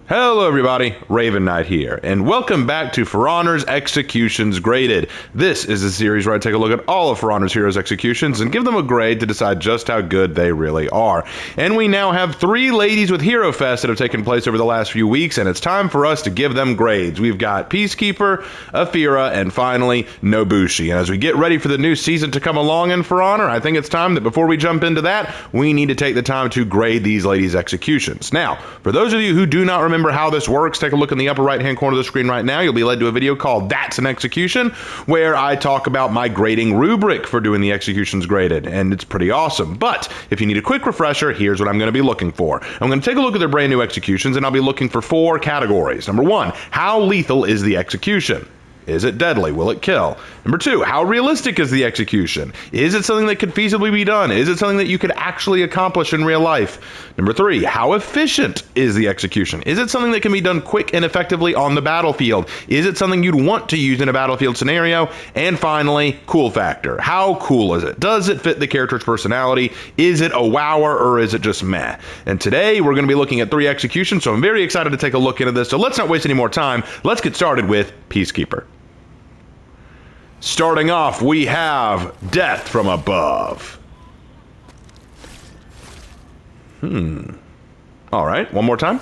Hello everybody, Raven Knight here, and welcome back to For Honor's Executions Graded. This is a series where I take a look at all of For Honor's heroes' executions and give them a grade to decide just how good they really are. And we now have 3 ladies with Hero Fest that have taken place over the last few weeks, and it's time for us to give them grades. We've got Peacekeeper, Afira, and finally, Nobushi. And as we get ready for the new season to come along in For Honor, I think it's time that before we jump into that, we need to take the time to grade these ladies' executions. Now, for those of you who do not remember how this works, take a look in the upper right hand corner of the screen right now. You'll be led to a video called That's an Execution, where I talk about my grading rubric for doing the executions graded, and it's pretty awesome. But if you need a quick refresher, here's what I'm going to be looking for. I'm going to take a look at their brand new executions, and I'll be looking for 4 categories. Number 1, how lethal is the execution? Is it deadly? Will it kill? Number 2, how realistic is the execution? Is it something that could feasibly be done? Is it something that you could actually accomplish in real life? Number 3, how efficient is the execution? Is it something that can be done quick and effectively on the battlefield? Is it something you'd want to use in a battlefield scenario? And finally, cool factor. How cool is it? Does it fit the character's personality? Is it a wower or is it just meh? And today we're going to be looking at 3 executions, so I'm very excited to take a look into this. So let's not waste any more time. Let's get started with Peacekeeper. Starting off, we have Death from Above. All right, one more time.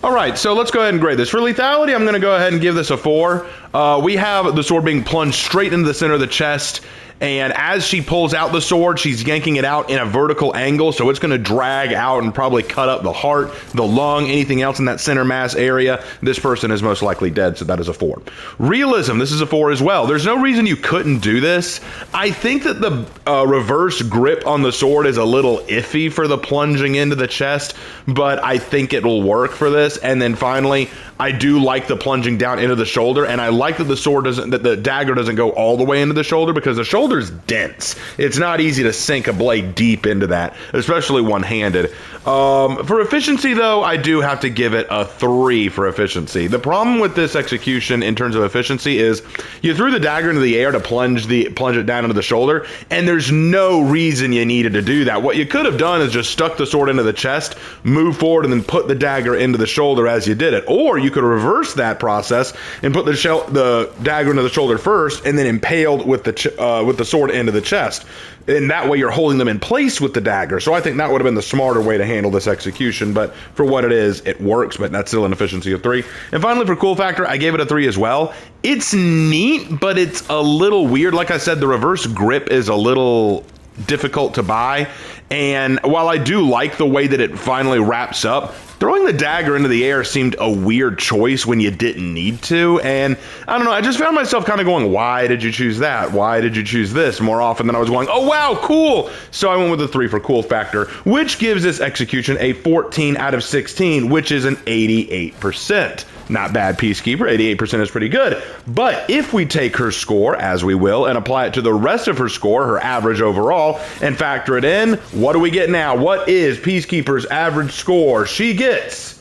All right, so let's go ahead and grade this. For lethality, I'm going to go ahead and give this a 4. We have the sword being plunged straight into the center of the chest. And as she pulls out the sword, she's yanking it out in a vertical angle, so it's going to drag out and probably cut up the heart, the lung, anything else in that center mass area. This person is most likely dead, so that is a 4. Realism, this is a 4 as well. There's no reason you couldn't do this. I think that the reverse grip on the sword is a little iffy for the plunging into the chest, but I think it will work for this. And then finally, I do like the plunging down into the shoulder, and I like that the dagger doesn't go all the way into the shoulder, because the shoulder's dense. It's not easy to sink a blade deep into that, especially one-handed. For efficiency, though, I do have to give it a 3 for efficiency. The problem with this execution in terms of efficiency is you threw the dagger into the air to plunge it down into the shoulder, and there's no reason you needed to do that. What you could have done is just stuck the sword into the chest, move forward, and then put the dagger into the shoulder as you did it. Or you could reverse that process and put the dagger into the shoulder first, and then impaled with the sword into the chest. And that way you're holding them in place with the dagger. So I think that would have been the smarter way to handle this execution, but for what it is, it works, but that's still an efficiency of 3. And finally, for cool factor, I gave it a 3 as well. It's neat, but it's a little weird. Like I said, the reverse grip is a little difficult to buy. And while I do like the way that it finally wraps up, throwing the dagger into the air seemed a weird choice when you didn't need to. And I don't know, I just found myself kind of going, why did you choose that? Why did you choose this? More often than I was going, oh wow, cool. So I went with a 3 for cool factor, which gives this execution a 14 out of 16, which is an 88%. Not bad, Peacekeeper. 88% is pretty good. But if we take her score, as we will, and apply it to the rest of her score, her average overall, and factor it in, what do we get now? What is Peacekeeper's average score? She gets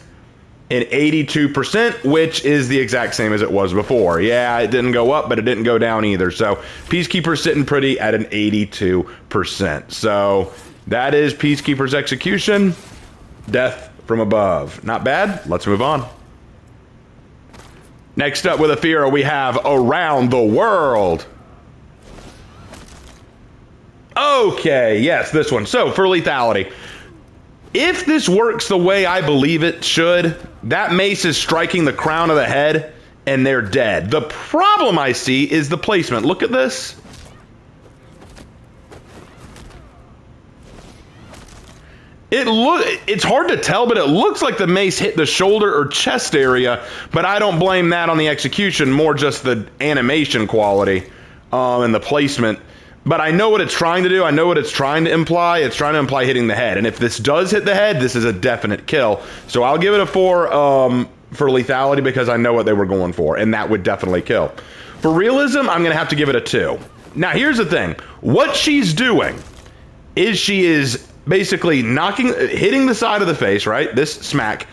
an 82%, which is the exact same as it was before. Yeah, it didn't go up, but it didn't go down either. So Peacekeeper's sitting pretty at an 82%. So that is Peacekeeper's execution. Death from Above. Not bad. Let's move on. Next up with Afira, we have Around the World. Okay, yes, this one. So, for lethality, if this works the way I believe it should, that mace is striking the crown of the head, and they're dead. The problem I see is the placement. Look at this. It's hard to tell, but it looks like the mace hit the shoulder or chest area, but I don't blame that on the execution, more just the animation quality and the placement. But I know what it's trying to do. I know what it's trying to imply. It's trying to imply hitting the head. And if this does hit the head, this is a definite kill. So I'll give it a 4 for lethality, because I know what they were going for, and that would definitely kill. For realism, I'm going to have to give it a 2. Now, here's the thing. What she's doing is she is basically hitting the side of the face, right? This smack,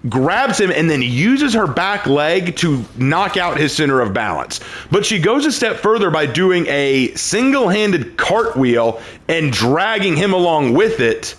grabs him, and then uses her back leg to knock out his center of balance. But she goes a step further by doing a single-handed cartwheel and dragging him along with it,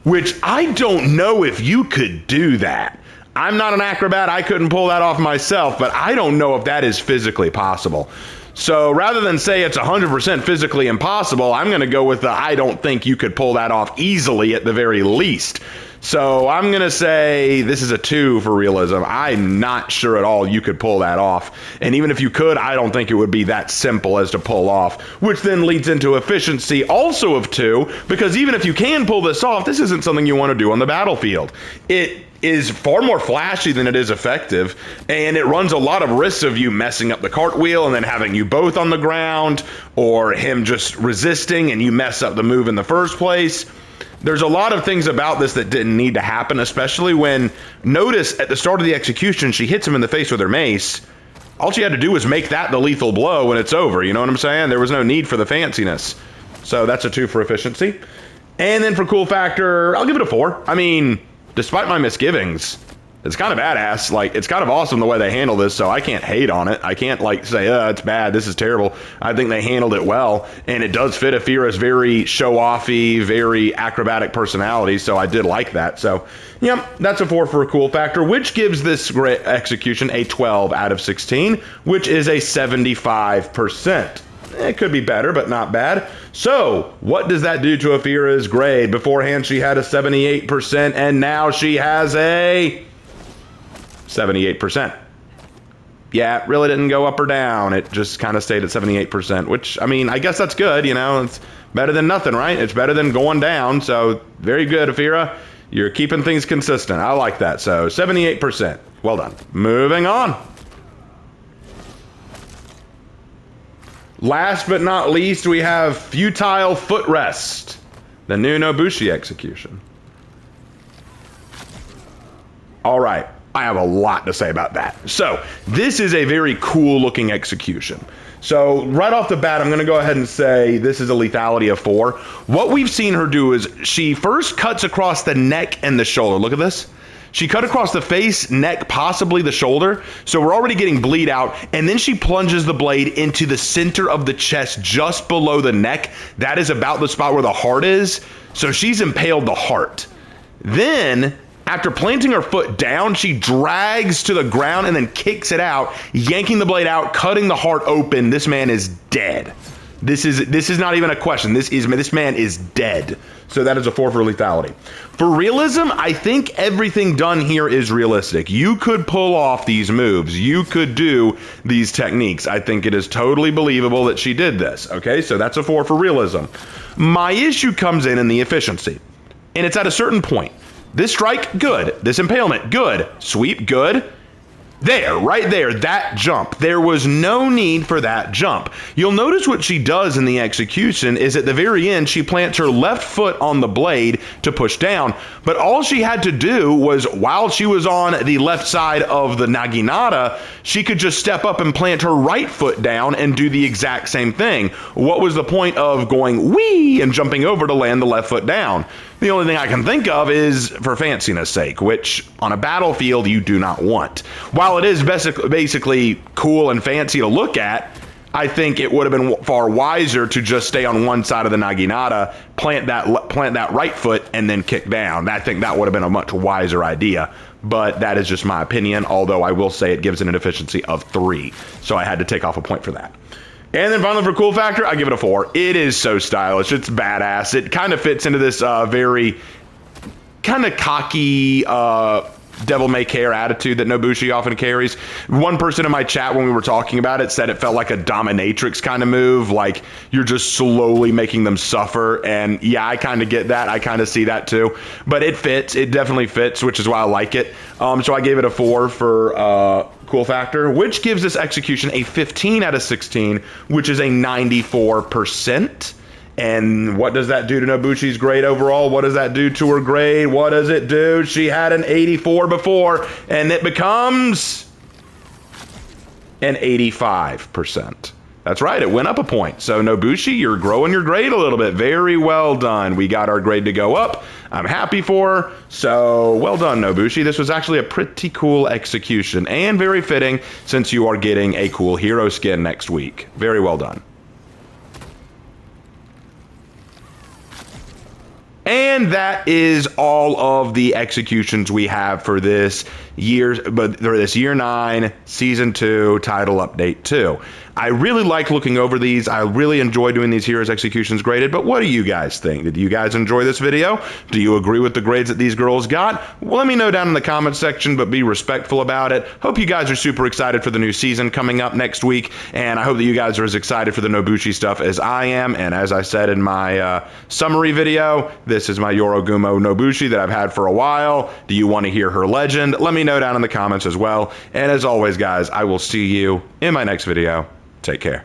which I don't know if you could do that. I'm not an acrobat. I couldn't pull that off myself, but I don't know if that is physically possible. So rather than say it's 100% physically impossible, I'm going to go with the I don't think you could pull that off easily at the very least. So I'm going to say this is a 2 for realism. I'm not sure at all you could pull that off. And even if you could, I don't think it would be that simple as to pull off, which then leads into efficiency also of 2, because even if you can pull this off, this isn't something you want to do on the battlefield. It is far more flashy than it is effective, and it runs a lot of risks of you messing up the cartwheel and then having you both on the ground, or him just resisting and you mess up the move in the first place. There's a lot of things about this that didn't need to happen, especially when, notice at the start of the execution, she hits him in the face with her mace. All she had to do was make that the lethal blow and it's over, you know what I'm saying? There was no need for the fanciness. So that's a 2 for efficiency. And then for cool factor, I'll give it a 4. I mean, despite my misgivings, it's kind of badass. Like, it's kind of awesome the way they handle this, so I can't hate on it. I can't, like, say, it's bad, this is terrible. I think they handled it well, and it does fit Aphira's very show-offy, very acrobatic personality, so I did like that. So, yeah, that's a 4 for a cool factor, which gives this great execution a 12 out of 16, which is a 75%. It could be better, but not bad. So, what does that do to Aphira's grade? Beforehand, she had a 78%, and now she has a 78%. Yeah, it really didn't go up or down. It just kind of stayed at 78%, which, I mean, I guess that's good, you know. It's better than nothing, right? It's better than going down, so very good, Aphira. You're keeping things consistent. I like that. So, 78%. Well done. Moving on. Last but not least, we have Futile Footrest, the new Nobushi execution. All right, I have a lot to say about that. So, this is a very cool looking execution. So, right off the bat, I'm going to go ahead and say this is a lethality of 4. What we've seen her do is she first cuts across the neck and the shoulder. Look at this. She cut across the face, neck, possibly the shoulder. So we're already getting bleed out. And then she plunges the blade into the center of the chest, just below the neck. That is about the spot where the heart is. So she's impaled the heart. Then, after planting her foot down, she drags to the ground and then kicks it out, yanking the blade out, cutting the heart open. This man is dead. This is not even a question. This man is dead. So that is a 4 for lethality. For realism, I think everything done here is realistic. You could pull off these moves. You could do these techniques. I think it is totally believable that she did this. Okay, so that's a 4 for realism. My issue comes in the efficiency. And it's at a certain point. This strike, good. This impalement, good. Sweep, good. There, right there, that jump. There was no need for that jump. You'll notice what she does in the execution is at the very end, she plants her left foot on the blade to push down. But all she had to do was, while she was on the left side of the naginata, she could just step up and plant her right foot down and do the exact same thing. What was the point of going wee and jumping over to land the left foot down? The only thing I can think of is for fanciness sake, which on a battlefield you do not want. While it is basically cool and fancy to look at, I think it would have been far wiser to just stay on one side of the naginata, plant that right foot, and then kick down. I think that would have been a much wiser idea, but that is just my opinion, although I will say it gives it an efficiency of 3, so I had to take off a point for that. And then finally for cool factor, I give it a 4. It is so stylish. It's badass. It kind of fits into this very kind of cocky devil-may-care attitude that Nobushi often carries. One person in my chat when we were talking about it said it felt like a dominatrix kind of move, like you're just slowly making them suffer. And yeah, I kind of get that. I kind of see that too. But it fits. It definitely fits, which is why I like it. So I gave it a 4 for cool factor, which gives this execution a 15 out of 16, which is a 94%. And what does that do to Nobushi's grade overall? What does that do to her grade? What does it do? She had an 84 before, and it becomes an 85%. That's right, it went up a point. So Nobushi, you're growing your grade a little bit. Very well done. We got our grade to go up. I'm happy for her. So well done, Nobushi. This was actually a pretty cool execution and very fitting since you are getting a cool hero skin next week. Very well done. And that is all of the executions we have for this year 9, season 2, title update 2. I really like looking over these. I really enjoy doing these heroes executions graded, but what do you guys think? Did you guys enjoy this video? Do you agree with the grades that these girls got? Well, let me know down in the comments section, but be respectful about it. Hope you guys are super excited for the new season coming up next week, and I hope that you guys are as excited for the Nobushi stuff as I am. And as I said in my summary video, this is my Yorogumo Nobushi that I've had for a while. Do you want to hear her legend? Let me know down in the comments as well. And as always, guys, I will see you in my next video. Take care.